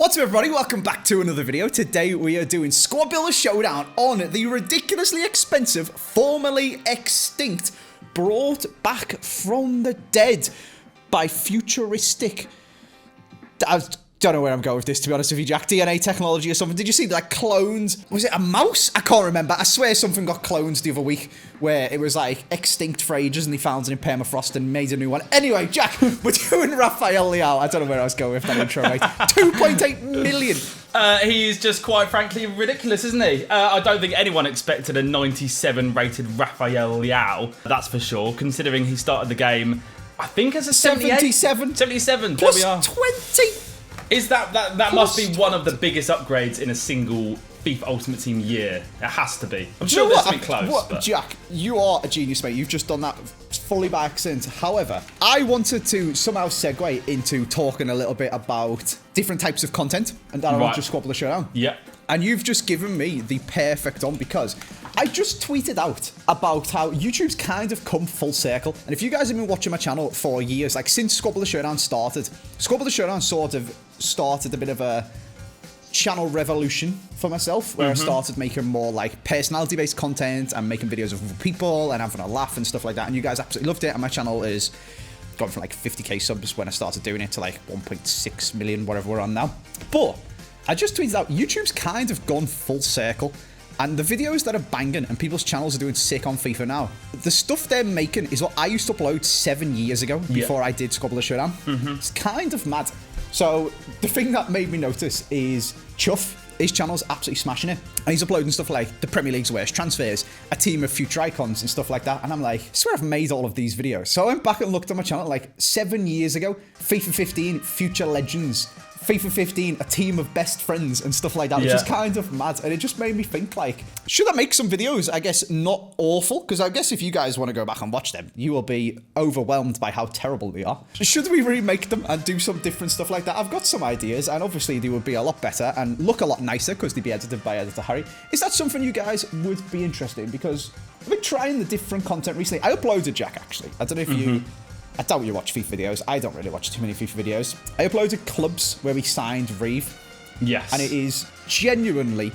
What's up everybody, welcome back to another video. Today we are doing Squad Builder Showdown on the ridiculously expensive, formerly extinct, brought back from the dead by futuristic... I don't know where I'm going with this, to be honest with you, Jack. DNA technology or something. Did you see like clones? Was it a mouse? I can't remember. I swear something got clones the other week where it was like extinct for ages and they found it in permafrost and made a new one. Anyway, Jack, we're doing RAFAEL LEAO. I don't know where I was going with that intro, mate. 2.8 million. He is just quite frankly ridiculous, isn't he? I don't think anyone expected a 97 rated RAFAEL LEAO, that's for sure, considering he started the game, I think as a 77. 77, Plus there we are. 20. Is that must be one of the biggest upgrades in a single FIFA Ultimate Team year. It has to be. I'm sure there's something close. But... Jack, you are a genius, mate. You've just done that fully by accident. However, I wanted to somehow segue into talking a little bit about different types of content, and that I want to Squad Builder Showdown. Yeah. And you've just given me the perfect one because I just tweeted out about how YouTube's kind of come full circle. And if you guys have been watching my channel for years, like since Squad Builder Showdown started, Squad Builder Showdown sort of started a bit of a channel revolution for myself, where I started making more like personality-based content and making videos of other people and having a laugh and stuff like that. And you guys absolutely loved it. And my channel is gone from like 50k subs when I started doing it to like 1.6 million, whatever we're on now. But I just tweeted out, YouTube's kind of gone full circle. And the videos that are banging and people's channels are doing sick on FIFA now, the stuff they're making is what I used to upload 7 years ago before I did Squad Builder Showdown. It's kind of mad. So the thing that made me notice is Chuff. His channel's absolutely smashing it. And he's uploading stuff like the Premier League's worst transfers, a team of future icons and stuff like that. And I'm like, I swear I've made all of these videos. So I went back and looked at my channel like 7 years ago. FIFA 15, future legends. FIFA 15, a team of best friends and stuff like that, which is kind of mad. And it just made me think, like, should I make some videos? I guess not awful, because I guess if you guys want to go back and watch them, you will be overwhelmed by how terrible they are. Should we remake them and do some different stuff like that? I've got some ideas, and obviously they would be a lot better and look a lot nicer because they'd be edited by Editor Harry. Is that something you guys would be interested in? Because I've been trying the different content recently. I uploaded Jack, actually. I don't know if you... I doubt you watch FIFA videos. I don't really watch too many FIFA videos. I uploaded clubs where we signed Reeve. Yes. And it is genuinely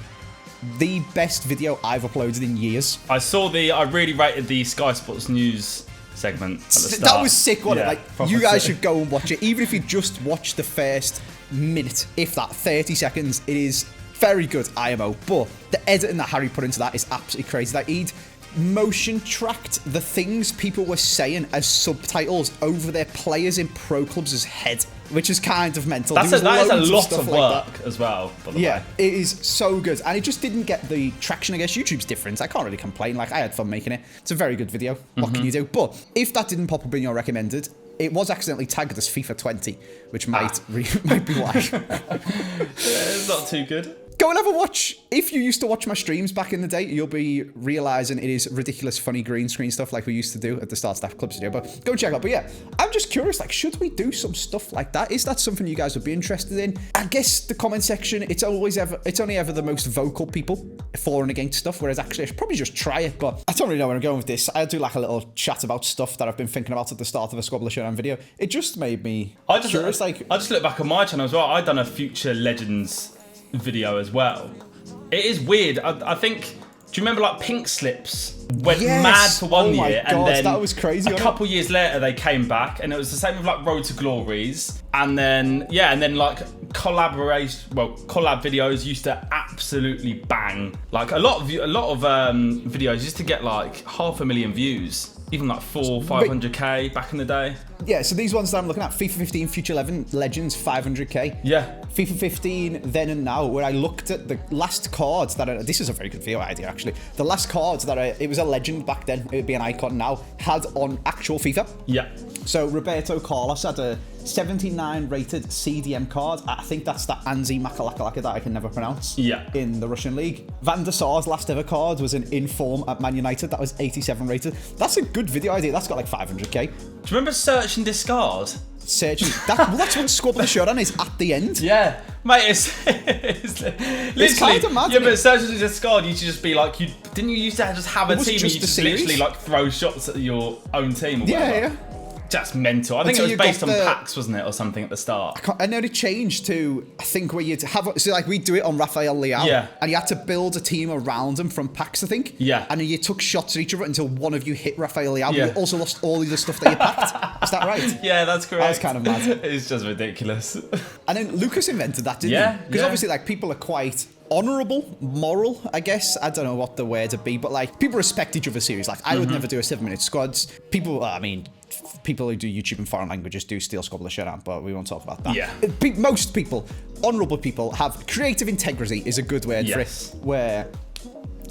the best video I've uploaded in years. I really rated the Sky Sports News segment at the start. That was sick, wasn't it? Like, you guys sick. should go and watch it. Even if you just watch the first minute, if that, 30 seconds, it is very good IMO. But the editing that Harry put into that is absolutely crazy. Like, he'd motion tracked the things people were saying as subtitles over their players in pro clubs' head, which is kind of mental. That is a lot of work as well, by the way. It is so good, and it just didn't get the traction. I guess YouTube's different. I can't really complain. Like, I had fun making it. It's a very good video. What can you do? But if that didn't pop up in your recommended, it was accidentally tagged as FIFA 20, which might be why. It's not too good. Go and have a watch. If you used to watch my streams back in the day, you'll be realizing it is ridiculous, funny green screen stuff like we used to do at the Start Staff Club Studio. But go check out. But yeah, I'm just curious, like, should we do some stuff like that? Is that something you guys would be interested in? I guess the comment section, it's only ever the most vocal people for and against stuff, whereas actually I should probably just try it. But I don't really know where I'm going with this. I'll do like a little chat about stuff that I've been thinking about at the start of a Squad Builder Showdown video. It just made me curious. I just look back on my channel as well. I've done a Future Legends video as well. It is weird. I think, do you remember like Pink Slips went mad for one year, and then that was crazy, a couple years later they came back, and it was the same with like Road to Glories, and then like collab videos used to absolutely bang. Like a lot of videos used to get like 500,000 views. Even like 500k back in the day. Yeah, so these ones that I'm looking at, FIFA 15, Future 11, Legends, 500k. Yeah. FIFA 15, then and now, where I looked at the last cards that this is a very good video idea, actually. The last cards that it was a legend back then, it would be an icon now, had on actual FIFA. Yeah. So Roberto Carlos had a 79 rated CDM card. I think that's that Anzi Makalaka that I can never pronounce. Yeah. In the Russian league. Van der Sar's last ever card was an inform at Man United. That was 87 rated. That's a good video idea. That's got like 500k. Do you remember Search and Discard? Search and that's what Squad Builder Showdown is at the end. Yeah, mate, it's literally kind of mad. Yeah, but Search and Discard, you should just be like, didn't you used to just have a team and you just literally like throw shots at your own team or whatever? Yeah. Just mental. I think Until it you was based got on the- packs, wasn't it, or something at the start? I know it changed to, I think, where you'd have, so like we do it on RAFAEL LEAO, Yeah. and you had to build a team around them from packs, I think. Yeah. And then you took shots at each other until one of you hit RAFAEL LEAO, Yeah. but you also lost all the other stuff that you packed. Is that right? Yeah, that's correct. That was kind of mad. It's just ridiculous. And then Lucas invented that, didn't Yeah, he? Because yeah. obviously, like, people are quite honourable, moral, I guess. I don't know what the word would be, but like, people respect each other's series. Like, I would never do a 7-minute squads. People, I mean, people who do YouTube in foreign languages do steal Squabble the Showdown, but we won't talk about that. Yeah. Most people, honourable people, have creative integrity is a good word for Yes. it, where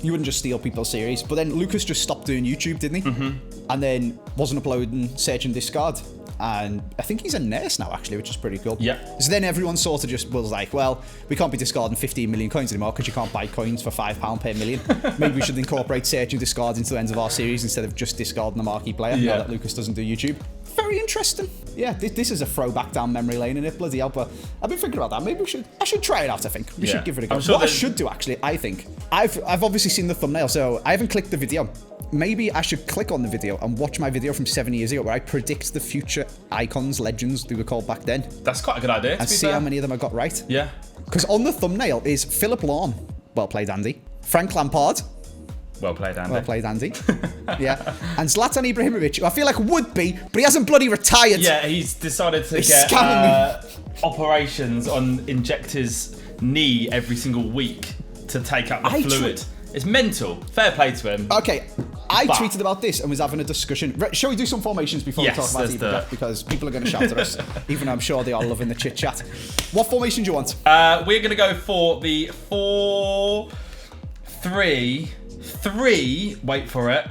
you wouldn't just steal people's series. But then Lucas just stopped doing YouTube, didn't he? And then wasn't uploading Search and Discard. And I think he's a nurse now, actually, which is pretty cool. Yeah. So then everyone sort of just was like, well, we can't be discarding 15 million coins anymore because you can't buy coins for £5 per million. Maybe we should incorporate Search and Discard into the end of our series instead of just discarding the marquee player now Yeah. that Lucas doesn't do YouTube. Very interesting. Yeah, this is a throwback down memory lane in it, bloody hell. But I've been thinking about that. Maybe I should try it out, I think. We Yeah. should give it a go. I'm sure What I there's- should do, actually, I think, I've obviously seen the thumbnail, so I haven't clicked the video. Maybe I should click on the video and watch my video from 7 years ago where I predict the future icons, legends they were called back then, That's quite a good idea, to and be see fair. how many of them I got right. Yeah. Because on the thumbnail is Philip Lahm, well played Andy, Frank Lampard, Well played, Andy. well played Andy, yeah, and Zlatan Ibrahimovic, who I feel like would be, but he hasn't bloody retired. Yeah, he's decided to He's get scamming operations on inject his knee every single week to take up the fluid. It's mental. Fair play to him. Okay, I But- tweeted about this and was having a discussion. Shall we do some formations before Yes, we talk about let's it? do it. Because people are going to shout at us, even though I'm sure they are loving the chit chat. What formation do you want? We're going to go for the 4-3-3. Wait for it.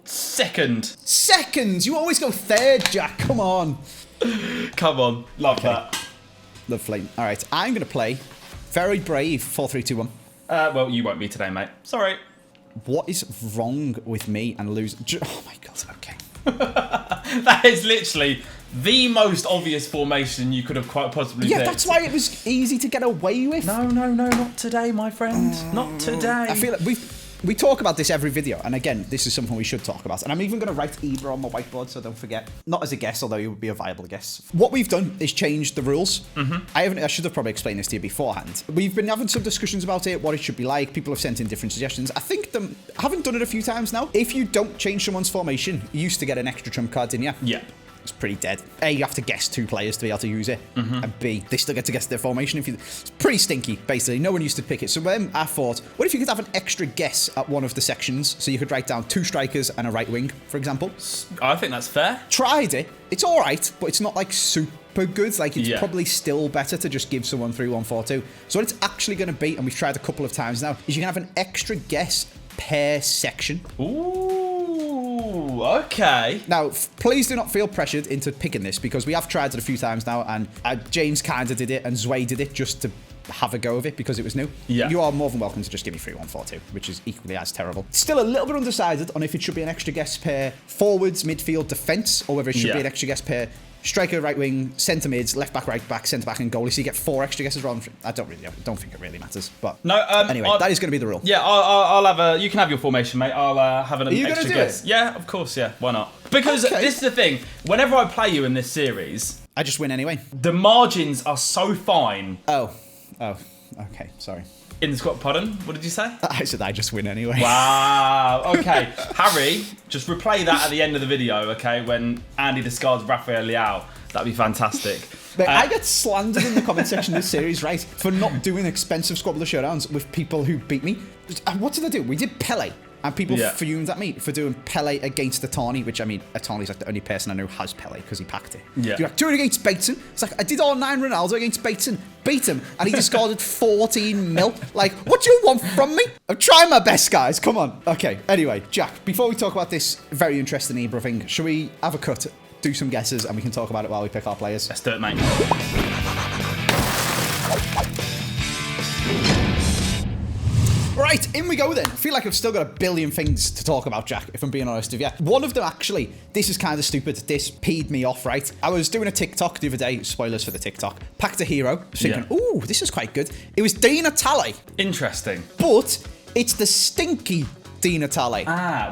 Second. Seconds. You always go third, Jack. Come on. Come on. Love that. Lovely. All right, I'm going to play very brave 4-3-2-1. Well, you won't be today, mate. Sorry. What is wrong with me and losing? Oh my god. Okay. That is literally the most obvious formation you could have quite possibly Yeah, picked. that's why it was easy to get away with. No, not today, my friend. Not today. I feel like we talk about this every video, and again, this is something we should talk about. And I'm even going to write Ibra on my whiteboard, so don't forget. Not as a guess, although you would be a viable guess. What we've done is changed the rules. I should have probably explained this to you beforehand. We've been having some discussions about it, what it should be like. People have sent in different suggestions. I think I haven't done it a few times now. If you don't change someone's formation, you used to get an extra trump card, didn't you? Yeah. It's pretty dead. A, you have to guess 2 players to be able to use it. And B, they still get to guess their formation. It's pretty stinky, basically. No one used to pick it. So then I thought, what if you could have an extra guess at one of the sections? So you could write down 2 strikers and a right wing, for example. I think that's fair. Tried it. It's all right, but it's not like super good. Like, it's Yeah. probably still better to just give someone 3-1-4-2. So what it's actually going to be, and we've tried a couple of times now, is you can have an extra guess per section. Ooh, okay. Now, please do not feel pressured into picking this because we have tried it a few times now, and James kind of did it, and Zway did it just to have a go of it because it was new. Yeah. You are more than welcome to just give me 3-1-4-2, which is equally as terrible. Still a little bit undecided on if it should be an extra guess per forwards, midfield, defence, or whether it should be an extra guess per striker, right wing, centre mids, left back, right back, centre back, and goalie. So you get 4 extra guesses rather than 3. I don't think it really matters. But No. anyway, that is going to be the rule. Yeah, I'll have a. You can have your formation, mate. I'll have an you extra gonna do guess. it? Yeah, of course. Yeah, why not? Because Okay. this is the thing. Whenever I play you in this series, I just win anyway. the margins are so fine. Oh, okay, sorry. In the squad, pardon? What did you say? I said I just win anyway. Wow. Okay, Harry, just replay that at the end of the video. Okay, when Andy discards RAFAEL LEAO, that'd be fantastic. Mate, I get slandered in the comment section of this series, right, for not doing expensive Squabble Showdowns with people who beat me. What did I do? We did Pele. And people fumed at me for doing Pele against Atani, which, I mean, Atani's like the only person I know who has Pele because he packed it. Yeah. You're like, do it against Bateson. It's like, I did all 9 Ronaldo against Bateson. Beat him. And he discarded 14 mil. Like, what do you want from me? I'm trying my best, guys. Come on. Okay. Anyway, Jack, before we talk about this very interesting Ibra thing, shall we have a cut, do some guesses, and we can talk about it while we pick our players? Let's do it, mate. Right, in we go then. I feel like I've still got a billion things to talk about, Jack, if I'm being honest with you. One of them, actually, this is kind of stupid. This peed me off, right? I was doing a TikTok the other day, spoilers for the TikTok, packed a hero, I was thinking, ooh, this is quite good. It was Dana Talley, Interesting. but it's the stinky Di Natale.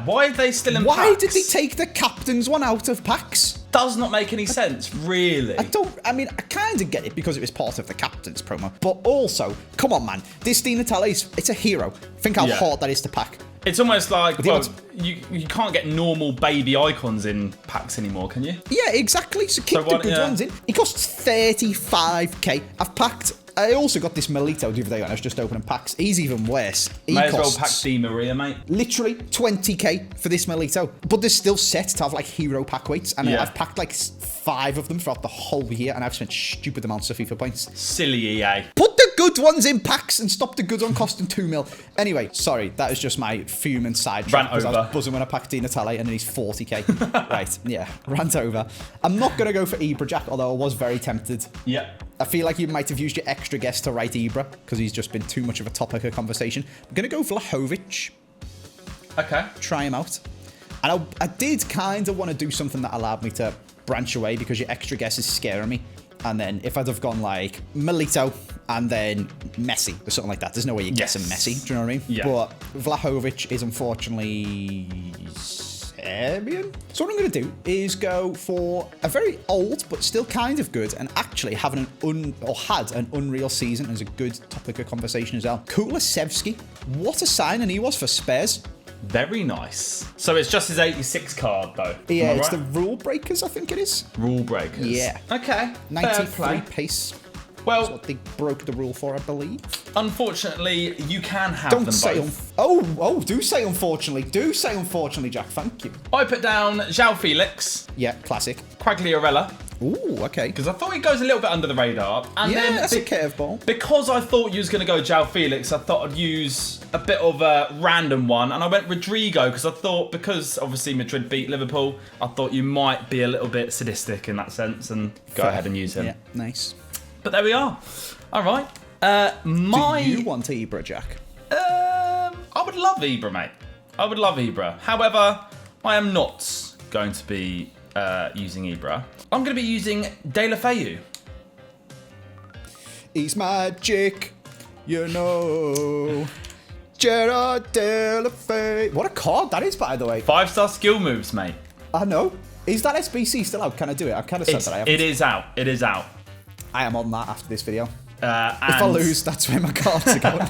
Why are they still in packs? Why did they take the captain's one out of packs? Does not make any sense, really. I mean, I kind of get it because it was part of the captain's promo. But also, come on, man. This Di Natale, it's a hero. Think how hard that is to pack. It's almost like, well, you can't get normal baby icons in packs anymore, can you? Yeah, exactly. So keep the good ones in. It costs 35k. I've packed... I also got this Milito the other day when I was just opening packs. He's even worse. May as well pack Di Maria, mate. Literally 20k for this Milito. But they're still set to have like hero pack weights. And I've packed like 5 of them throughout the whole year. And I've spent stupid amounts of FIFA points. Silly EA. Put the good ones in packs and stop the good one costing 2 mil. Anyway, sorry. That was just my fuming side track. Rant over. I was buzzing when I packed Di Natale and then he's 40k. Right, yeah. Rant over. I'm not going to go for Ibra Jack, although I was very tempted. Yeah. I feel like you might have used your extra guest to write Ibra because he's just been too much of a topic of conversation. I'm going to go Vlahovic. Okay. Try him out. And I did kind of want to do something that allowed me to branch away because your extra guess is scaring me. And then if I'd have gone like Milito and then Messi or something like that, there's no way you're guessing Messi. Do you know what I mean? Yeah. But Vlahovic is unfortunately Serbian. So what I'm going to do is go for a very old but still kind of good and actually having had an unreal season as a good topic of conversation as well. Kulusevski. What a signing he was for Spurs. Very nice. So it's just his 86 card, though. Yeah, it's the Rule Breakers, I think it is. Rule Breakers. Yeah. Okay. 93 pace. Well, that's what they broke the rule for, I believe. Unfortunately, you can have them both. Do say unfortunately. Do say unfortunately, Jack. Thank you. I put down João Felix. Yeah, classic. Quagliarella. Ooh, okay. Because I thought he goes a little bit under the radar. And yeah, then that's a curveball. Because I thought you was going to go João Felix, I thought I'd use a bit of a random one. And I went Rodrigo because I thought, because obviously Madrid beat Liverpool, I thought you might be a little bit sadistic in that sense and go ahead and use him. Yeah, nice. But there we are. All right. Do you want Ibra, Jack? I would love Ibra, mate. I would love Ibra. However, I am not going to be using Ibra. I'm going to be using Deulofeu. He's magic, you know. Gerard Deulofeu. What a card that is, by the way. 5-star skill moves, mate. I know. Is that SBC still out? Can I do it? I've kind of said that I haven't. It is out. It is out. I am on that after this video. If I lose, that's where my cards are going.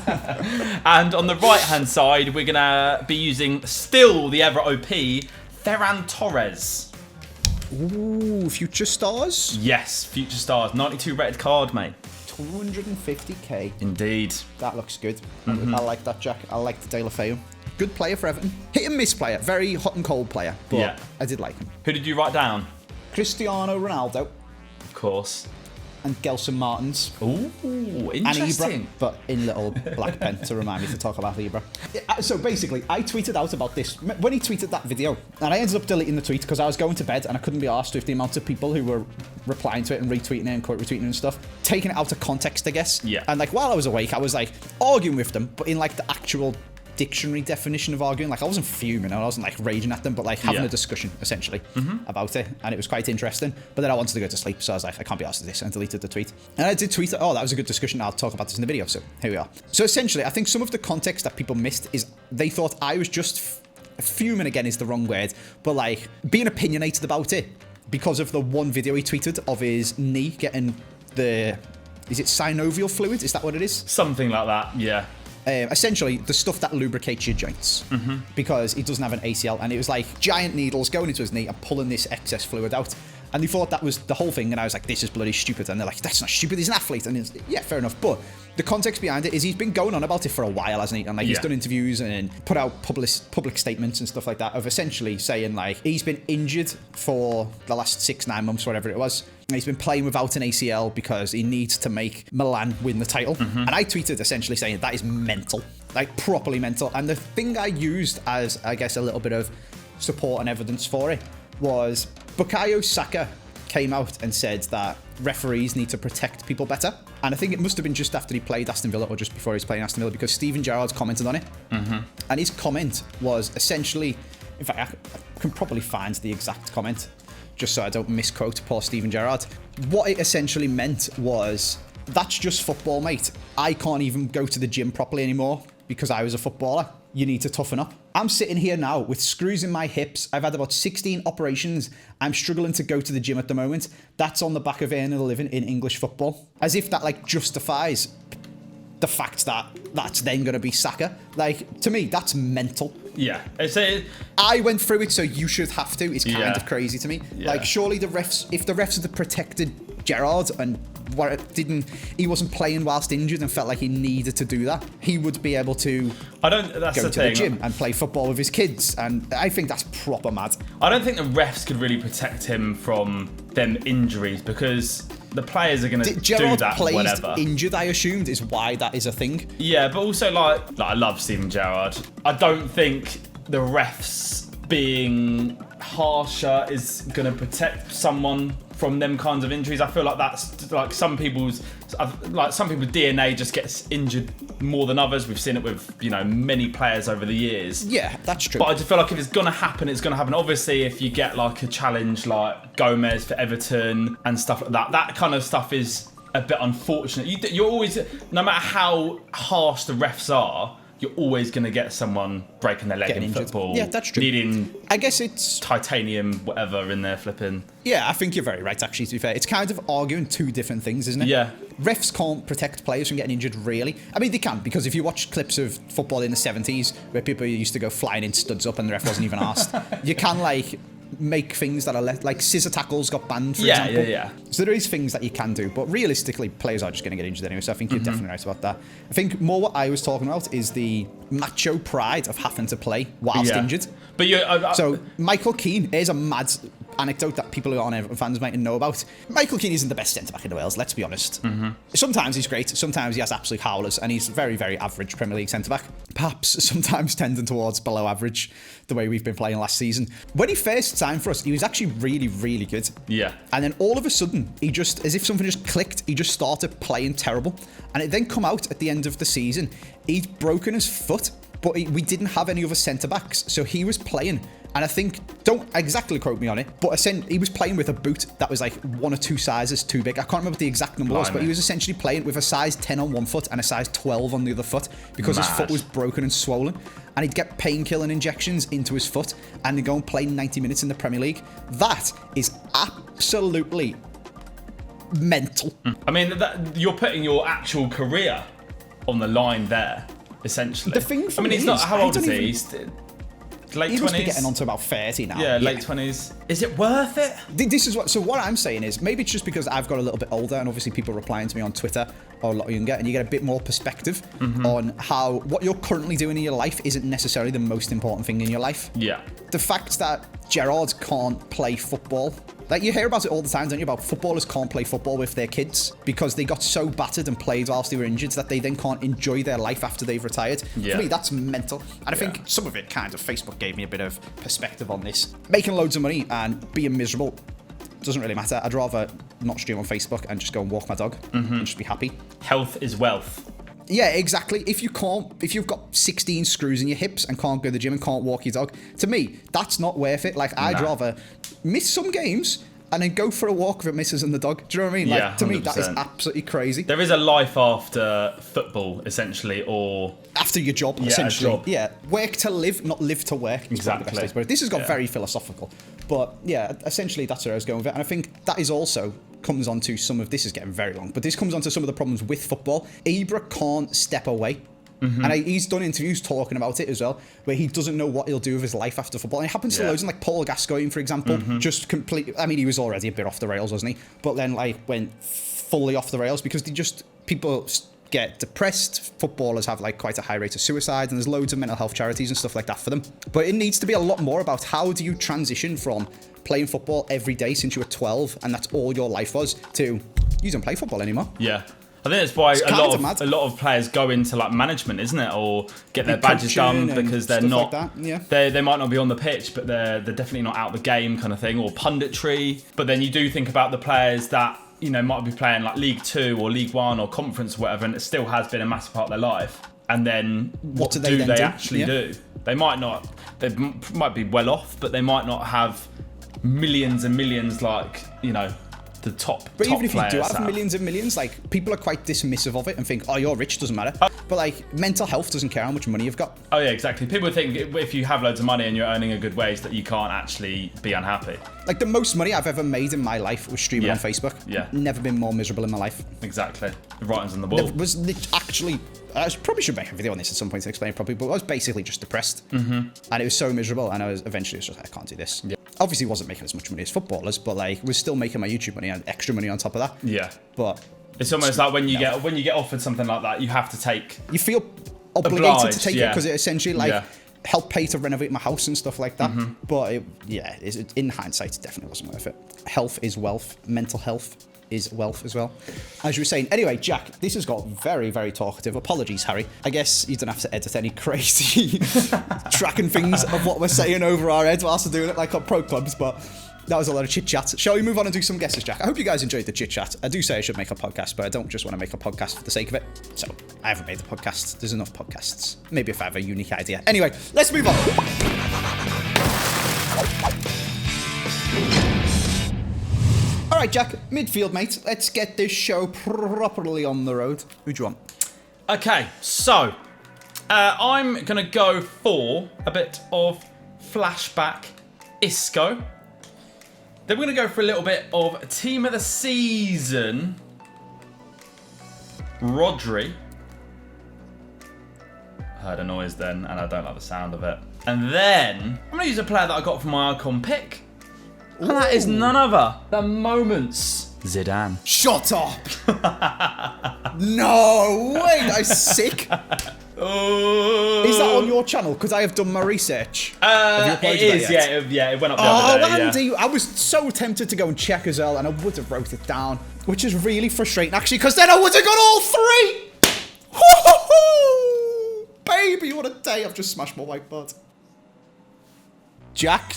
And on the right-hand side, we're going to be using still the ever OP, Ferran Torres. Ooh, Future Stars? Yes, Future Stars. 92 rated card, mate. 250k. Indeed. That looks good. I like that, Jack. I like the Deulofeu. Good player for Everton. Hit and miss player. Very hot and cold player. But I did like him. Who did you write down? Cristiano Ronaldo. Of course. And Gelson Martins. Ooh, interesting. And Ibra, but in little black pen to remind me to talk about Ibra. So basically, I tweeted out about this when he tweeted that video, and I ended up deleting the tweet because I was going to bed and I couldn't be arsed with the amount of people who were replying to it and retweeting it and quote retweeting it and stuff. Taking it out of context, I guess. Yeah. And like while I was awake, I was like arguing with them, but in like the actual dictionary definition of arguing. Like I wasn't fuming, I wasn't like raging at them, but like having a discussion essentially about it, and it was quite interesting. But then I wanted to go to sleep, so I was like, I can't be asked to this, and deleted the tweet. And I did tweet, oh, that was a good discussion, I'll talk about this in the video. So here we are. So essentially, I think some of the context that people missed is they thought I was just fuming, again is the wrong word, but like being opinionated about it because of the one video he tweeted of his knee getting the, is it synovial fluid? Is that what it is? Something like that, yeah. Essentially the stuff that lubricates your joints, because he doesn't have an ACL, and it was like giant needles going into his knee and pulling this excess fluid out, and they thought that was the whole thing, and I was like, this is bloody stupid, and they're like, that's not stupid, he's an athlete, and it's, yeah, fair enough, but the context behind it is he's been going on about it for a while, hasn't he? And like he's done interviews and put out public statements and stuff like that of essentially saying like he's been injured for the last 6-9 months, whatever it was. And he's been playing without an ACL because he needs to make Milan win the title. And I tweeted essentially saying that is mental, like properly mental. And the thing I used as, I guess, a little bit of support and evidence for it was Bukayo Saka came out and said that referees need to protect people better. And I think it must have been just after he played Aston Villa or just before he was playing Aston Villa, because Steven Gerrard's commented on it. And his comment was essentially, in fact, I can probably find the exact comment just so I don't misquote poor Steven Gerrard. What it essentially meant was, that's just football, mate. I can't even go to the gym properly anymore because I was a footballer. You need to toughen up. I'm sitting here now with screws in my hips. I've had about 16 operations. I'm struggling to go to the gym at the moment. That's on the back of earning a living in English football. As if that like justifies the fact that that's then going to be Saka. Like, to me, that's mental. Yeah. I went through it, so you should have to. It's kind of crazy to me. Yeah. Like, surely the refs, if the refs had protected Gerrard and he wasn't playing whilst injured and felt like he needed to do that, he would be able to that's go the to thing. the gym and play football with his kids. And I think that's proper mad. I don't think the refs could really protect him from them injuries because the players are going to do that plays whatever. Injured, I assumed, is why that is a thing. Yeah, but also like I love Steven Gerrard. I don't think the refs being harsher is going to protect someone from them kinds of injuries. I feel like that's like some people's DNA just gets injured more than others. We've seen it with many players over the years. Yeah, that's true. But I just feel like if it's gonna happen, it's gonna happen. Obviously, if you get like a challenge like Gomez for Everton and stuff like that, that kind of stuff is a bit unfortunate. You're always, no matter how harsh the refs are, you're always going to get someone breaking their leg in football. Yeah, that's true. Needing, I guess it's titanium, whatever, in their flipping. Yeah, I think you're very right, actually, to be fair. It's kind of arguing two different things, isn't it? Yeah. Refs can't protect players from getting injured, really. I mean, they can, because if you watch clips of football in the 70s, where people used to go flying in studs up and the ref wasn't even asked, you can, like, make things that are like scissor tackles got banned, for example. Yeah. So there is things that you can do, but realistically, players are just going to get injured anyway, so I think you're definitely right about that. I think more what I was talking about is the macho pride of having to play whilst injured. But so Michael Keane, here's a mad anecdote that people who aren't fans might know about. Michael Keane isn't the best centre-back in the world, let's be honest. Sometimes he's great, sometimes he has absolute howlers, and he's very, very average Premier League centre-back. Perhaps sometimes tending towards below average, the way we've been playing last season. When he first signed for us, he was actually really, really good. Yeah. And then all of a sudden, he just, as if something just clicked, he just started playing terrible. And it then come out at the end of the season, he'd broken his foot, but we didn't have any other centre-backs, so he was playing. And I think, don't exactly quote me on it, but he was playing with a boot that was like 1 or 2 sizes too big. I can't remember what the exact number was, but he was essentially playing with a size 10 on one foot and a size 12 on the other foot because his foot was broken and swollen. And he'd get painkilling injections into his foot and then go and play 90 minutes in the Premier League. That is absolutely mental. I mean, you're putting your actual career on the line there, essentially. The thing for me he's not. is, How old is he? He's late 20s. He must be getting on to about 30 now. Yeah, late 20s. Is it worth it? This is what I'm saying is, maybe it's just because I've got a little bit older and obviously people replying to me on Twitter are a lot younger, and you get a bit more perspective on how what you're currently doing in your life isn't necessarily the most important thing in your life. Yeah. The fact that Gerrard can't play football, like you hear about it all the time, don't you, about footballers can't play football with their kids because they got so battered and played whilst they were injured that they then can't enjoy their life after they've retired. Yeah. For me, that's mental. And I think some of it kind of, Facebook gave me a bit of perspective on this. Making loads of money and being miserable doesn't really matter. I'd rather not stream on Facebook and just go and walk my dog and just be happy. Health is wealth. Yeah, exactly. If you've got 16 screws in your hips and can't go to the gym and can't walk your dog, to me, that's not worth it. Like, I'd rather miss some games and then go for a walk with missus and the dog. Do you know what I mean? Like, Yeah, to me, that is 100%. absolutely crazy. There is a life after football, essentially, or After your job, essentially. job. Yeah, work to live, not live to work. Exactly. But this has got very philosophical. But yeah, essentially, that's where I was going with it. And I think that is also comes on to some of this is getting very long, but this comes on to some of the problems with football. Ibra can't step away. And he's done interviews talking about it as well, where he doesn't know what he'll do with his life after football. And it happens to loads, and like Paul Gascoigne, for example, just completely. I mean, he was already a bit off the rails, wasn't he? But then like went fully off the rails because people get depressed. Footballers have like quite a high rate of suicide, and there's loads of mental health charities and stuff like that for them. But it needs to be a lot more about how do you transition from playing football every day since you were 12, and that's all your life was, to you don't play football anymore. Yeah. I think that's why a lot of players go into like management, isn't it, or get their badges done because they're not. Like that. Yeah. They might not be on the pitch, but they're definitely not out the game, kind of thing, or punditry. But then you do think about the players that might be playing like League 2 or League 1 or Conference or whatever, and it still has been a massive part of their life. And then what do they actually do? They might not. They might be well off, but they might not have millions and millions like the top. But top even if you do have have. millions and millions, like, people are quite dismissive of it and think, oh, you're rich, doesn't matter. But like, mental health doesn't care how much money you've got. Oh yeah, exactly. People think if you have loads of money and you're earning a good wage that you can't actually be unhappy. Like, the most money I've ever made in my life was streaming on Facebook. Yeah. Never been more miserable in my life. Exactly. The writing's on the wall. Actually, I probably should make a video on this at some point to explain it properly, but I was basically just depressed. And it was so miserable, and I was just like, I can't do this. Yeah. Obviously, wasn't making as much money as footballers, but like, was still making my YouTube money and extra money on top of that. Yeah. But it's almost like when you get offered something like that, you have to take. You feel obligated to take it yeah. because it essentially like helped pay to renovate my house and stuff like that. But in hindsight, it definitely wasn't worth it. Health is wealth. Mental health is wealth as well, as you were saying. Anyway, Jack, this has got very, very talkative. Apologies, Harry. I guess you don't have to edit any crazy tracking things of what we're saying over our heads whilst we're doing it like on pro clubs, but that was a lot of chit chat. Shall we move on and do some guesses, Jack? I hope you guys enjoyed the chit chat. I do say I should make a podcast, but I don't just want to make a podcast for the sake of it. So I haven't made the podcast. There's enough podcasts. Maybe if I have a unique idea. Anyway, let's move on. All right, Jack, midfield, mate. Let's get this show properly on the road. Who do you want? Okay, so I'm going to go for a bit of flashback Isco. Then we're going to go for a little bit of team of the season. Rodri. Heard a noise then, and I don't like the sound of it. And then I'm going to use a player that I got from my icon pick. And that is none other than Moments Zidane. Shut up! No way, that's sick. Oh. Is that on your channel? Because I have done my research. It is, yeah, it went up the other day. Andy, yeah. I was so tempted to go and check as well, and I would have wrote it down, which is really frustrating, actually, because then I would have got all three! Woo-hoo-hoo! Baby, what a day. I've just smashed my whiteboard. Jack.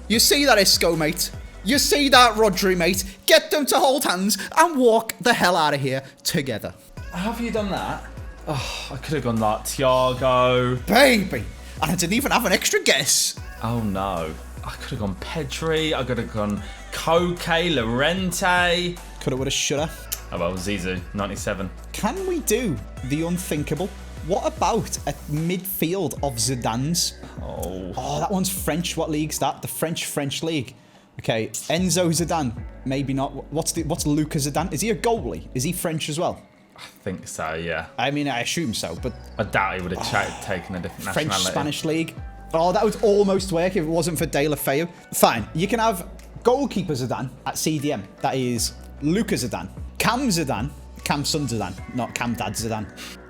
You see that, Isco, mate? You see that, Rodri, mate? Get them to hold hands and walk the hell out of here together. Have you done that? Oh, I could have gone like Thiago. Baby! And I didn't even have an extra guess. Oh no. I could have gone Pedri. I could have gone Koke, Llorente. Coulda, woulda, shoulda. Oh well, Zizou, 97. Can we do the unthinkable? What about a midfield of Zidane's? Oh, that one's French. What league's that? The French league. Okay, Enzo Zidane. Maybe not. What's Luca Zidane? Is he a goalie? Is he French as well? I think so, yeah. I mean, I assume so, but I doubt he would have taken a different nationality. French-Spanish league. Oh, that would almost work if it wasn't for De La Feu. Fine, you can have goalkeeper Zidane at CDM. That is Luca Zidane. Cam Zidane. Cam son Zidane, not Cam dad Zidane.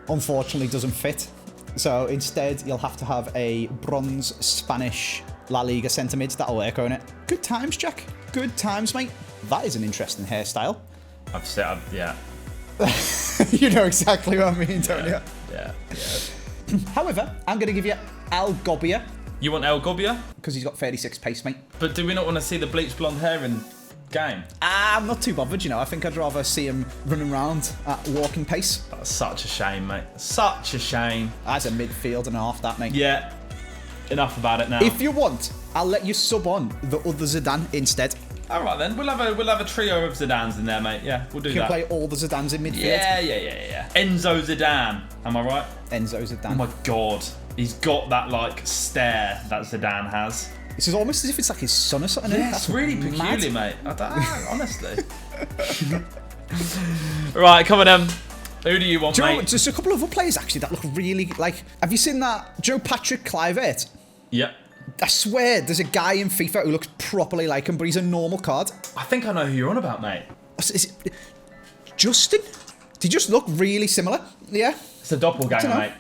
Unfortunately, doesn't fit. So instead, you'll have to have a bronze Spanish La Liga centre mid. That'll work on it. Good times, Jack. Good times, mate. That is an interesting hairstyle. Yeah. You know exactly what I mean, don't you? Yeah. However, I'm going to give you Al Gobbia. You want El Gobbia? Because he's got 36 pace, mate. But do we not want to see the bleached blonde hair in game? I'm not too bothered, you know. I think I'd rather see him running around at walking pace. That's such a shame, mate. Such a shame. That's a midfield and a half, that, mate. Yeah. Enough about it now. If you want, I'll let you sub on the other Zidane instead. All right then, we'll have a trio of Zidanes in there, mate. Yeah, we'll do that. You can play all the Zidanes in midfield. Yeah. Enzo Zidane, am I right? Enzo Zidane. Oh my god, he's got that like stare that Zidane has. This is almost as if it's like his son or something. Yeah, That's it's really mad. peculiar, mate. I don't know, honestly. Right, come on, who do you want, mate? There's a couple of other players actually that look really like. Have you seen that Joe Patrick Kluivert? Yep. I swear, there's a guy in FIFA who looks properly like him, but he's a normal card. I think I know who you're on about, mate. Is it Justin? They just look really similar. Yeah. It's a doppelganger, mate.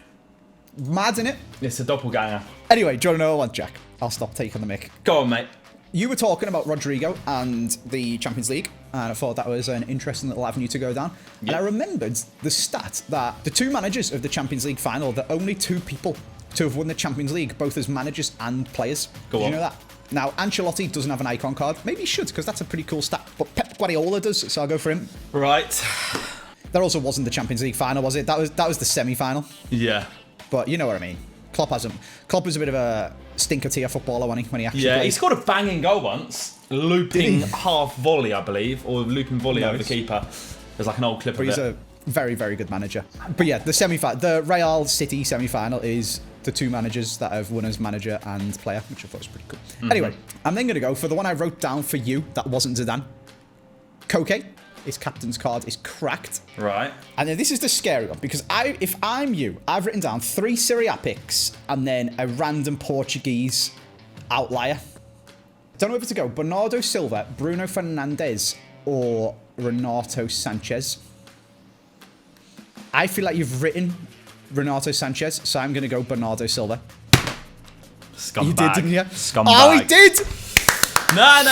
Mad, innit? It's a doppelganger. Anyway, do you want to know what, Jack? I'll stop taking the mic. Go on, mate. You were talking about Rodrigo and the Champions League, and I thought that was an interesting little avenue to go down. Yep. And I remembered the stat that the two managers of the Champions League final, the only two people to have won the Champions League, both as managers and players. Go on. Did you know that? Now, Ancelotti doesn't have an icon card. Maybe he should, because that's a pretty cool stat. But Pep Guardiola does, so I'll go for him. Right. That also wasn't the Champions League final, was it? That was the semi-final. Yeah. But you know what I mean. Klopp was a bit of a stinker tier footballer when he actually Yeah, played. he scored a banging goal once. Looping half volley, I believe. Or looping volley over the keeper. There's like an old clip of it. He's a very, very good manager. But yeah, the Real City semi-final is the two managers that have won as manager and player, which I thought was pretty cool. Anyway, I'm then going to go for the one I wrote down for you that wasn't Zidane. Koke, his captain's card is cracked. Right. And then this is the scary one, because if I'm you, I've written down 3 Serie A picks and then a random Portuguese outlier. Don't know whether to go Bernardo Silva, Bruno Fernandes, or Renato Sanchez. I feel like you've written Renato Sanchez, so I'm going to go Bernardo Silva. Scumbag. You did, didn't you? Scumbag. Oh, he did! No.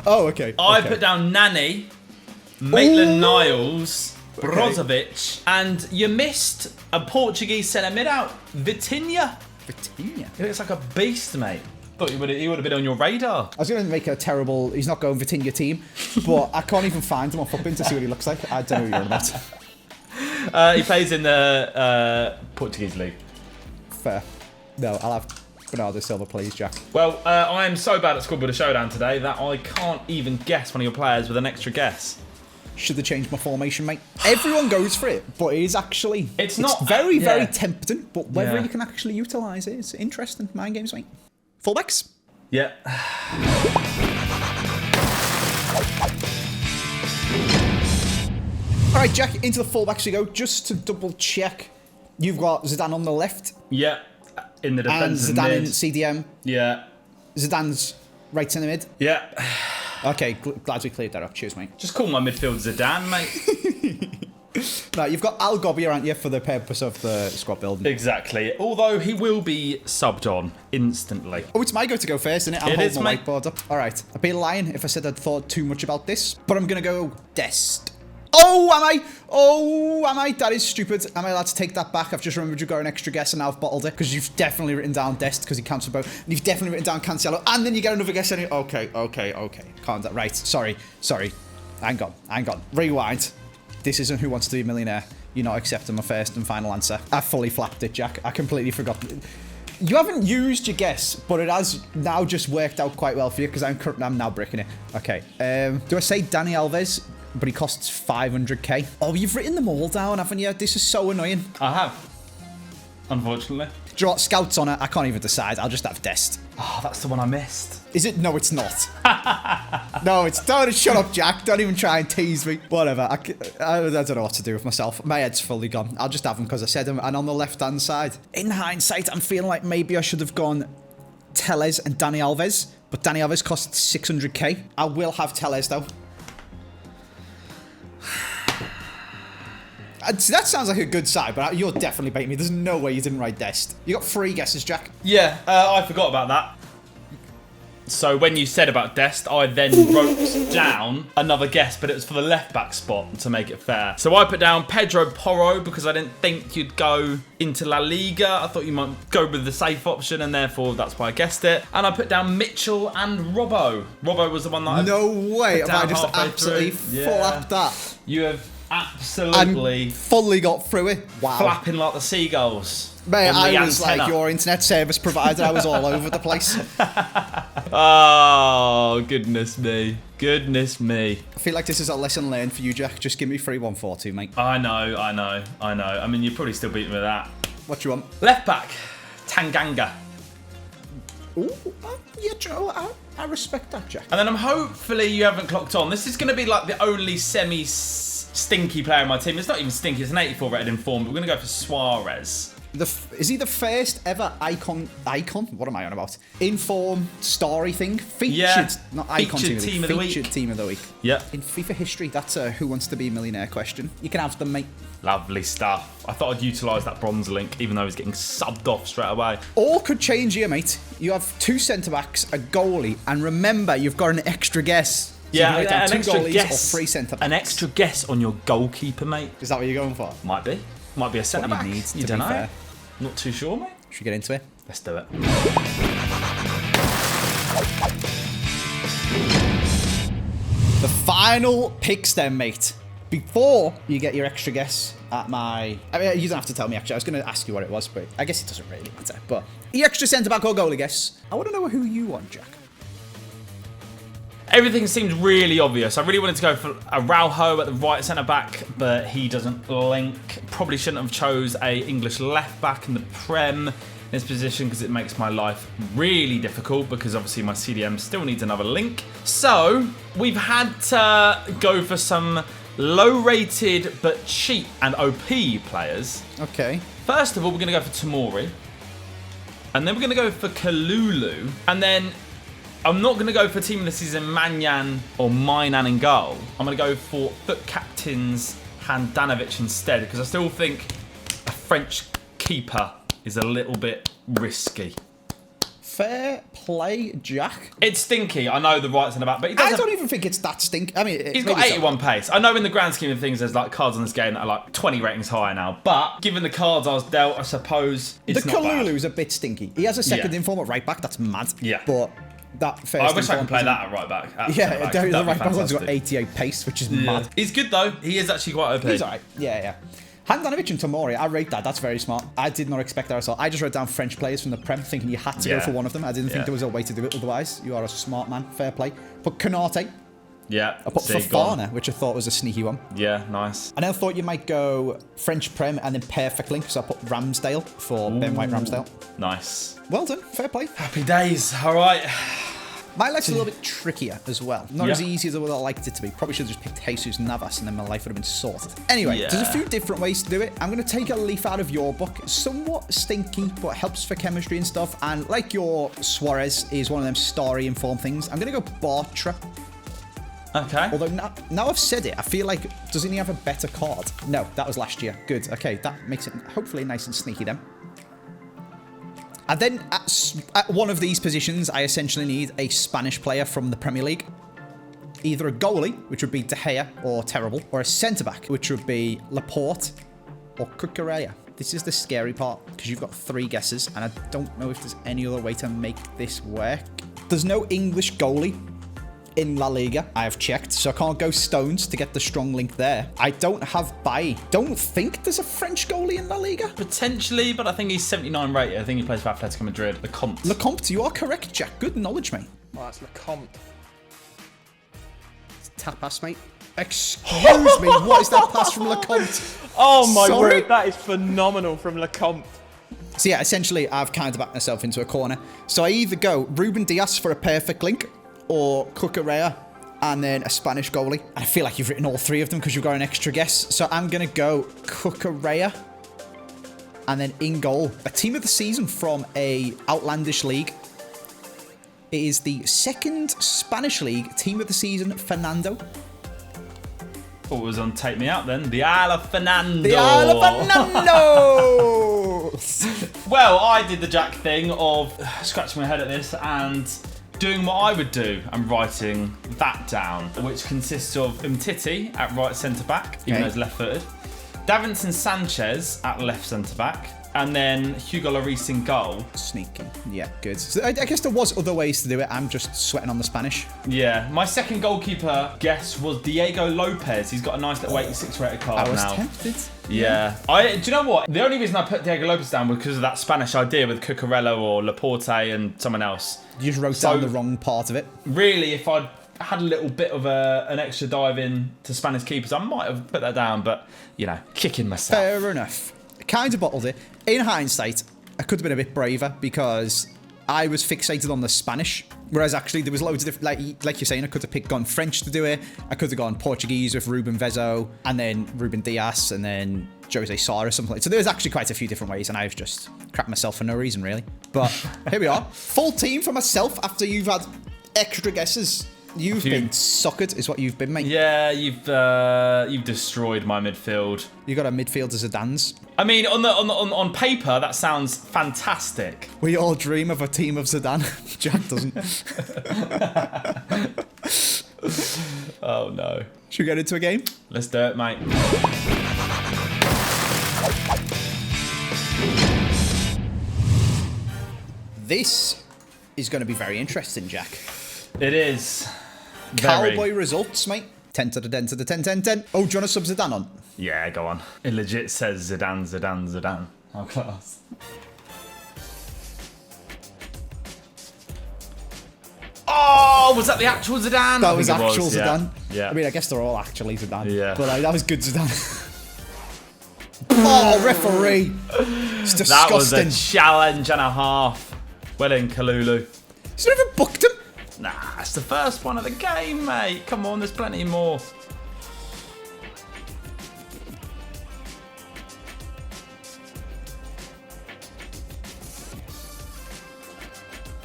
Oh, okay. I okay. put down Nani, Maitland-Niles, Brozovic, and you missed a Portuguese centre mid out, Vitinha. Vitinha? He looks like a beast, mate. Thought he would have been on your radar. I was going to make a terrible, he's not going Vitinha team, but I can't even find him on Footbin to see what he looks like. I don't know what you're about. He plays in the Portuguese league. Fair. No, I'll have Bernardo Silva, please, Jack. Well, I am so bad at Squad Builder Showdown today that I can't even guess one of your players with an extra guess. Should have changed my formation, mate. Everyone goes for it, but it is actually... It's not... very, very yeah. tempting, but whether you can actually utilise it is interesting. Mind games, mate. Fullbacks? Yeah. All right, Jack, into the fullbacks we go. Just to double check, you've got Zidane on the left. Yeah. In the And defence Zidane mid. in CDM. Yeah. Zidane's right centre mid. Yeah. Okay, glad we cleared that up. Cheers, mate. Just call my midfield Zidane, mate. Now, you've got Al Gobbi, aren't you, for the purpose of the squad building? Exactly. Although he will be subbed on instantly. Oh, it's my go to go first, isn't it? I'm It is, holding my mate. whiteboard up. All right. I'd be lying if I said I'd thought too much about this, but I'm going to go Dest. Oh, am I? Oh, am I? That is stupid. Am I allowed to take that back? I've just remembered you've got an extra guess and now I've bottled it because you've definitely written down Dest because he counts for both. And you've definitely written down Cancelo and then you get another guess anyway. Okay. Calm down. Right. Sorry. Hang on. Rewind. This isn't Who Wants to Be a Millionaire. You're not accepting my first and final answer. I fully flapped it, Jack. I completely forgot. You haven't used your guess, but it has now just worked out quite well for you because I'm now bricking it. Okay. Do I say Dani Alves? But he costs 500k. Oh, you've written them all down, haven't you? This is so annoying. I have. Unfortunately. Do you know what? Scouts on it. I can't even decide. I'll just have Dest. Oh, that's the one I missed. Is it? No, it's not. No, it's... Don't shut up, Jack. Don't even try and tease me. Whatever. I don't know what to do with myself. My head's fully gone. I'll just have him because I said him. And on the left-hand side, in hindsight, I'm feeling like maybe I should have gone Telles and Dani Alves. But Dani Alves costs 600k. I will have Telles, though. That sounds like a good side, but you're definitely baiting me. There's no way you didn't write Dest. You got 3 guesses, Jack. Yeah, I forgot about that. So when you said about Dest, I then wrote down another guess, but it was for the left-back spot to make it fair. So I put down Pedro Porro because I didn't think you'd go into La Liga. I thought you might go with the safe option, and therefore that's why I guessed it. And I put down Mitchell and Robbo. Robbo was the one that I No way put have I down just halfway absolutely through. flapped that. You have absolutely Fully got through it. Wow. flapping like the seagulls. Mate, on the I was antenna. like your internet service provider. I was all over the place. Oh, goodness me. Goodness me. I feel like this is a lesson learned for you, Jack. Just give me 3-1-4-2, mate. I know. I mean, you're probably still beating me with that. What you want? Left back, Tanganga. Ooh, yeah, Joe, I respect that, Jack. And then hopefully you haven't clocked on. This is going to be like the only semi-stinky player in my team. It's not even stinky. It's an 84 rated in form, but we're going to go for Suarez. Is he the first ever icon? What am I on about? Inform story thing? Featured, not icon Featured team of the week. Featured team of the week. Yep. In FIFA history, that's a Who Wants to Be a Millionaire question. You can have them, mate. Lovely stuff. I thought I'd utilise that bronze link, even though he's getting subbed off straight away. All could change here, mate. You have 2 centre-backs, a goalie, and remember, you've got an extra guess. So Yeah, you can write down an 2 extra goalies guess. or 3 centre-backs. An extra guess on your goalkeeper, mate. Is that what you're going for? Might be. Might be a centre back. needs, to You be don't know. fair. Not too sure, mate. Should we get into it? Let's do it. The final picks then, mate. before you get your extra guess at my... I mean, you don't have to tell me, actually. I was going to ask you what it was, but I guess it doesn't really matter. But your extra centre-back or goalie guess. I want to know who you want, Jack. Everything seems really obvious. I really wanted to go for Araujo at the right centre-back, but he doesn't link. Probably shouldn't have chose a English left-back in the Prem in this position because it makes my life really difficult because obviously my CDM still needs another link. So we've had to go for some low-rated but cheap and OP players. Okay. First of all, we're going to go for Tomori. And then we're going to go for Kalulu. And then I'm not going to go for team of the season Manyan or Mainan in goal. I'm going to go for foot captains Handanovic instead because I still think a French keeper is a little bit risky. Fair play, Jack. It's stinky. I know the right centre back, but I don't even think it's that stinky. I mean, he's got 81 pace. I know in the grand scheme of things, there's like cards on this game that are like 20 ratings higher now. But given the cards I was dealt, I suppose it's not bad. The Kalulu's a bit stinky. He has a second inform at right back. That's mad. Yeah. But that first I wish I could play that at right back. Yeah, the right back one's got 88 pace, which is mad. He's good though. He is actually quite OP. He's alright. Yeah. Handanovic and Tomori, I rate that. That's very smart. I did not expect that at all. I just wrote down French players from the Prem, thinking you had to go for one of them. I didn't think there was a way to do it otherwise. You are a smart man. Fair play. But Konate. Yeah. I put Fofana, which I thought was a sneaky one. Yeah, nice. And then I thought you might go French Prem and then perfect link, so I put Ramsdale for Ben White Ramsdale. Nice. Well done. Fair play. Happy days. All right. My life's a little bit trickier as well. Not as easy as I would have liked it to be. Probably should have just picked Jesus Navas and then my life would have been sorted. Anyway, there's a few different ways to do it. I'm going to take a leaf out of your book. Somewhat stinky, but helps for chemistry and stuff. And like your Suarez is one of them starry informed things. I'm going to go Bartra. Okay. Although now I've said it, I feel like, doesn't he have a better card? No, that was last year. Good. Okay, that makes it hopefully nice and sneaky then. And then at one of these positions, I essentially need a Spanish player from the Premier League. Either a goalie, which would be De Gea or Terrible, or a centre-back, which would be Laporte or Cucurella. This is the scary part, because you've got 3 guesses, and I don't know if there's any other way to make this work. There's no English goalie in La Liga, I have checked, so I can't go Stones to get the strong link there. I don't have Bailly. Don't think there's a French goalie in La Liga. Potentially, but I think he's 79 rated. I think he plays for Atletico Madrid. Lecomte. Lecomte, you are correct, Jack. Good knowledge, mate. Well, that's Lecomte. It's tapas, mate. Excuse me, what is that pass from Lecomte? Oh my word, that is phenomenal from Lecomte. So yeah, essentially, I've kind of backed myself into a corner. So I either go Ruben Dias for a perfect link, or Cucurella, and then a Spanish goalie. And I feel like you've written all 3 of them because you've got an extra guess. So I'm going to go Cucurella, and then in goal, a team of the season from a outlandish league. It is the 2nd Spanish league team of the season, Fernando. What was on Take Me Out then? The Ala Fernando. The Ala Fernando! Well, I did the Jack thing of scratching my head at this and doing what I would do and writing that down, which consists of Umtiti at right centre-back, even though he's left-footed, Davinson Sanchez at left centre-back, and then Hugo Lloris in goal. Sneaky. Yeah, good. So I guess there was other ways to do it. I'm just sweating on the Spanish. Yeah. My second goalkeeper guess was Diego Lopez. He's got a nice little 86 rated card now. I was tempted. Yeah. Do you know what? The only reason I put Diego Lopez down was because of that Spanish idea with Cucurella or Laporte and someone else. You just wrote down the wrong part of it. Really, if I'd had a little bit of an extra dive in to Spanish keepers, I might have put that down, but, you know, kicking myself. Fair enough. Kind of bottled it. In hindsight, I could have been a bit braver because I was fixated on the Spanish, whereas actually there was loads of different, like you're saying, I could have gone French to do it. I could have gone Portuguese with Ruben Vezo, and then Ruben Dias, and then Jose Sa or something like that. So there's actually quite a few different ways, and I've just crapped myself for no reason, really. But here we are. Full team for myself after you've had extra guesses. You've been suckered, is what you've been, mate. Yeah, you've destroyed my midfield. You got a midfield as a dance. I mean, on paper, that sounds fantastic. We all dream of a team of Zidane. Jack doesn't. Oh no. Should we get into a game? Let's do it, mate. This is going to be very interesting, Jack. It is. Cowboy results, mate. 10 to the 10 to the 10, 10, 10. Oh, do you want to sub Zidane on? Yeah, go on. It legit says Zidane, Zidane, Zidane. How class. Oh, was that the actual Zidane? That was actual yeah. Zidane. Yeah. I mean, I guess they're all actually Zidane. Yeah. But that was good Zidane. Oh, referee. It's disgusting. That was a challenge and a half. Well in, Kalulu. He's not even booked him. Nah, it's the first one of the game, mate. Come on, there's plenty more.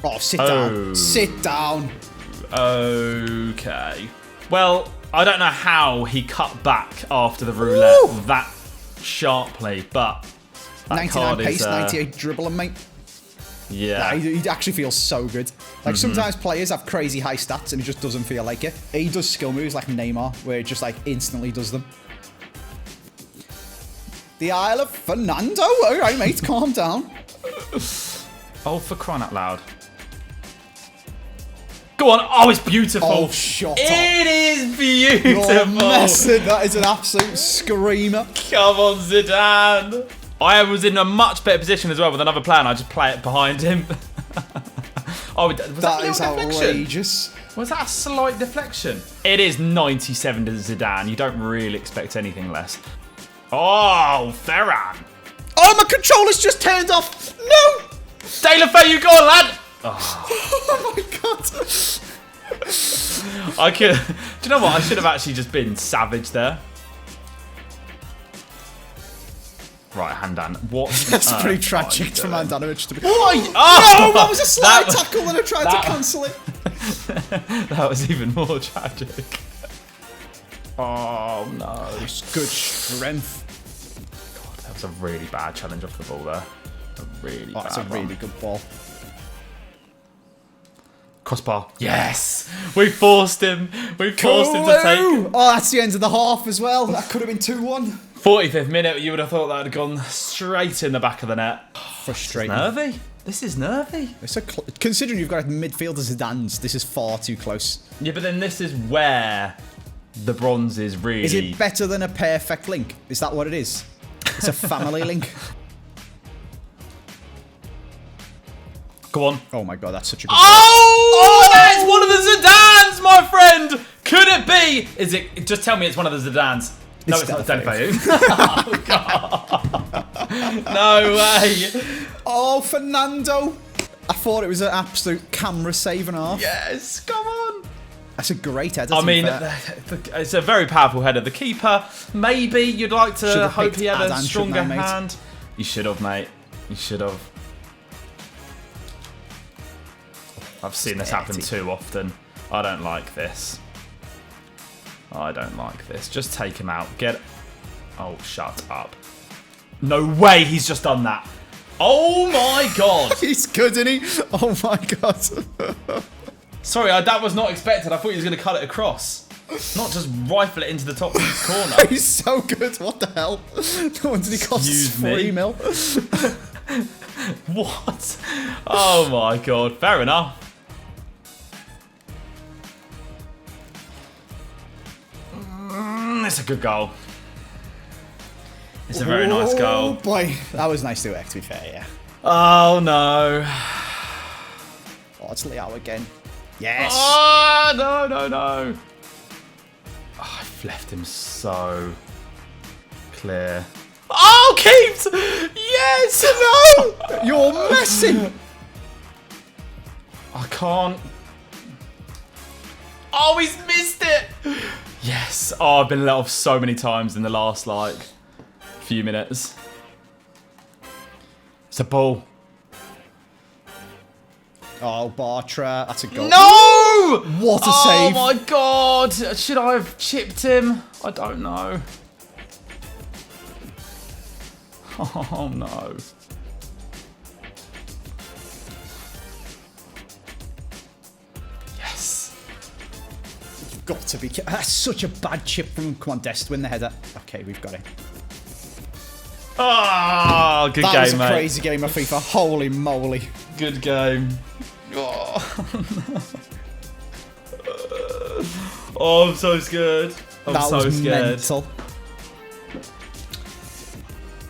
Oh, sit down. Sit down. Okay. Well, I don't know how he cut back after the roulette that sharply, but that 99 card pace, is, 98 dribbling, mate. Yeah. He actually feels so good. Like, sometimes players have crazy high stats and he just doesn't feel like it. He does skill moves like Neymar, where he just, like, instantly does them. The Isle of Fernando. All right, mate, calm down. Oh, for crying out loud. Go on. Oh, it's beautiful. Oh, shut up. It is beautiful. You're messing. That is an absolute screamer. Come on, Zidane. I was in a much better position as well with another player, and I just play it behind him. Oh, was that is outrageous. Was that a slight deflection? It is 97 to Zidane. You don't really expect anything less. Oh, Ferran. Oh, my controller's just turned off. No. De La Feu, you go on, lad. Oh my god. Do you know what? I should have actually just been savage there. Right, Handan. What? That's pretty tragic from Handanovic to be. Oh, no, that was a slide tackle and I tried to cancel it. That was even more tragic. Oh no. Good strength. God, that was a really bad challenge off the ball there. A really bad That's a really one. good ball. Crossbar. Yes! We forced him. We forced him to take. Oh, that's the end of the half as well. That could have been 2-1. 45th minute, you would have thought that had gone straight in the back of the net. Frustrating. Nervy. This is nervy. It's considering you've got a midfielder Zidane's, this is far too close. Yeah, but then this is where the bronze is really... Is it better than a perfect link? Is that what it is? It's a family link. Go on. Oh my god, that's such a good Oh! That is one of the Zidanes, my friend! Could it be? Is it... Just tell me it's one of the Zidanes. No, it's not. Don't play. Oh, God. No way. Oh, Fernando. I thought it was an absolute camera save and a half. Yes, come on. That's a great header. I mean, it's a very powerful header. The keeper, maybe you'd like to hope he had a stronger hand. You should have, mate. You should have. I've seen this happen too often. I don't like this. I don't like this. Just take him out. Get... Oh, shut up. No way he's just done that. Oh, my God. He's good, isn't he? Oh, my God. Sorry, that was not expected. I thought he was going to cut it across. Not just rifle it into the top corner. He's so good. What the hell? No wonder he costs 3 mil. What? Oh, my God. Fair enough. It's a good goal. It's a very nice goal. Oh boy, that was nice to work, to be fair, yeah. Oh no. Oh, it's Leao again. Yes. Oh, no, no, no. Oh, I've left him so clear. Oh, keeps! Yes! No! You're messing! I can't. Oh, he's missed it! Yes. Oh, I've been let off so many times in the last, like, few minutes. It's a ball. Oh, Bartra. That's a goal. No! What a save. Oh, my God. Should I have chipped him? I don't know. Oh, no. Got to be. That's such a bad chip from. Come on, Dest, win the header. Okay, we've got it. Oh, good game, mate. That was a crazy game of FIFA. Holy moly. Good game. Oh. Oh, I'm so scared. I'm That so was scared. mental.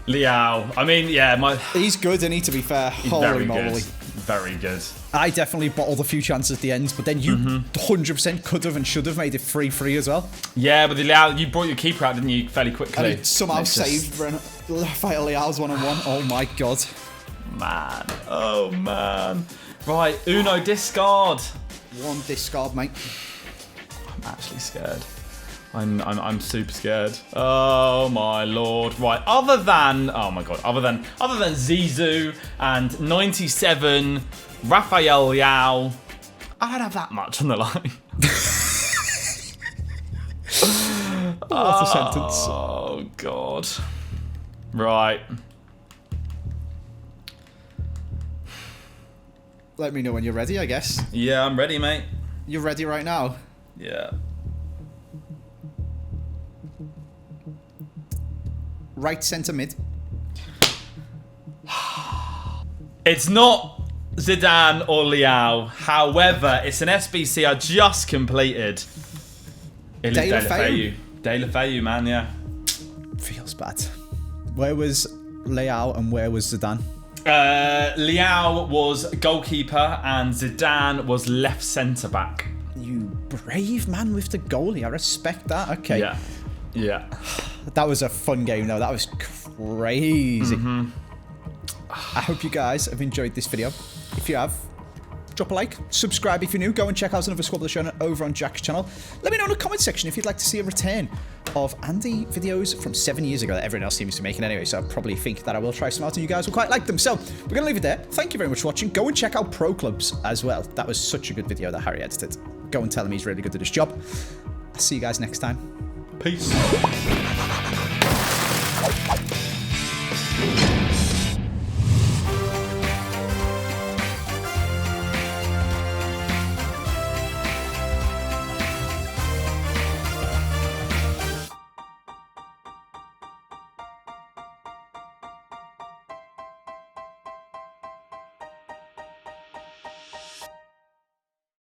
Leao. I mean, yeah, He's good, isn't he, to be fair? he's Holy very moly. good. Very good. I definitely bottled a few chances at the end, but then you 100% could have and should have made it 3-3 as well. Yeah, but the Leao, you brought your keeper out, didn't you, fairly quickly? And he somehow saved RAFAEL LEAO's 1-on-1. Oh my god. Man. Oh, man. Right, Uno discard. One discard, mate. I'm actually scared. I'm super scared. Oh my lord. Right, other than Zizou and 97 RAFAEL LEAO, I don't have that much on the line. What a sentence. Oh god. Right. Let me know when you're ready, I guess. Yeah, I'm ready, mate. You're ready right now? Yeah. Right centre mid. It's not Zidane or Leao. However, it's an SBC I just completed. It is Deulofeu. Deulofeu, man, yeah. Feels bad. Where was Leao and where was Zidane? Leao was goalkeeper and Zidane was left centre back. You brave man with the goalie. I respect that. Okay. Yeah. Yeah. That was a fun game, though. That was crazy. I hope you guys have enjoyed this video. If you have, drop a like, subscribe if you're new, go and check out another Squad of the Show over on Jack's channel. Let me know in the comment section if you'd like to see a return of Andy videos from 7 years ago that everyone else seems to be making anyway, so I probably think that I will try some out and you guys will quite like them. So, we're going to leave it there. Thank you very much for watching. Go and check out Pro Clubs as well. That was such a good video that Harry edited. Go and tell him he's really good at his job. I'll see you guys next time. Peace.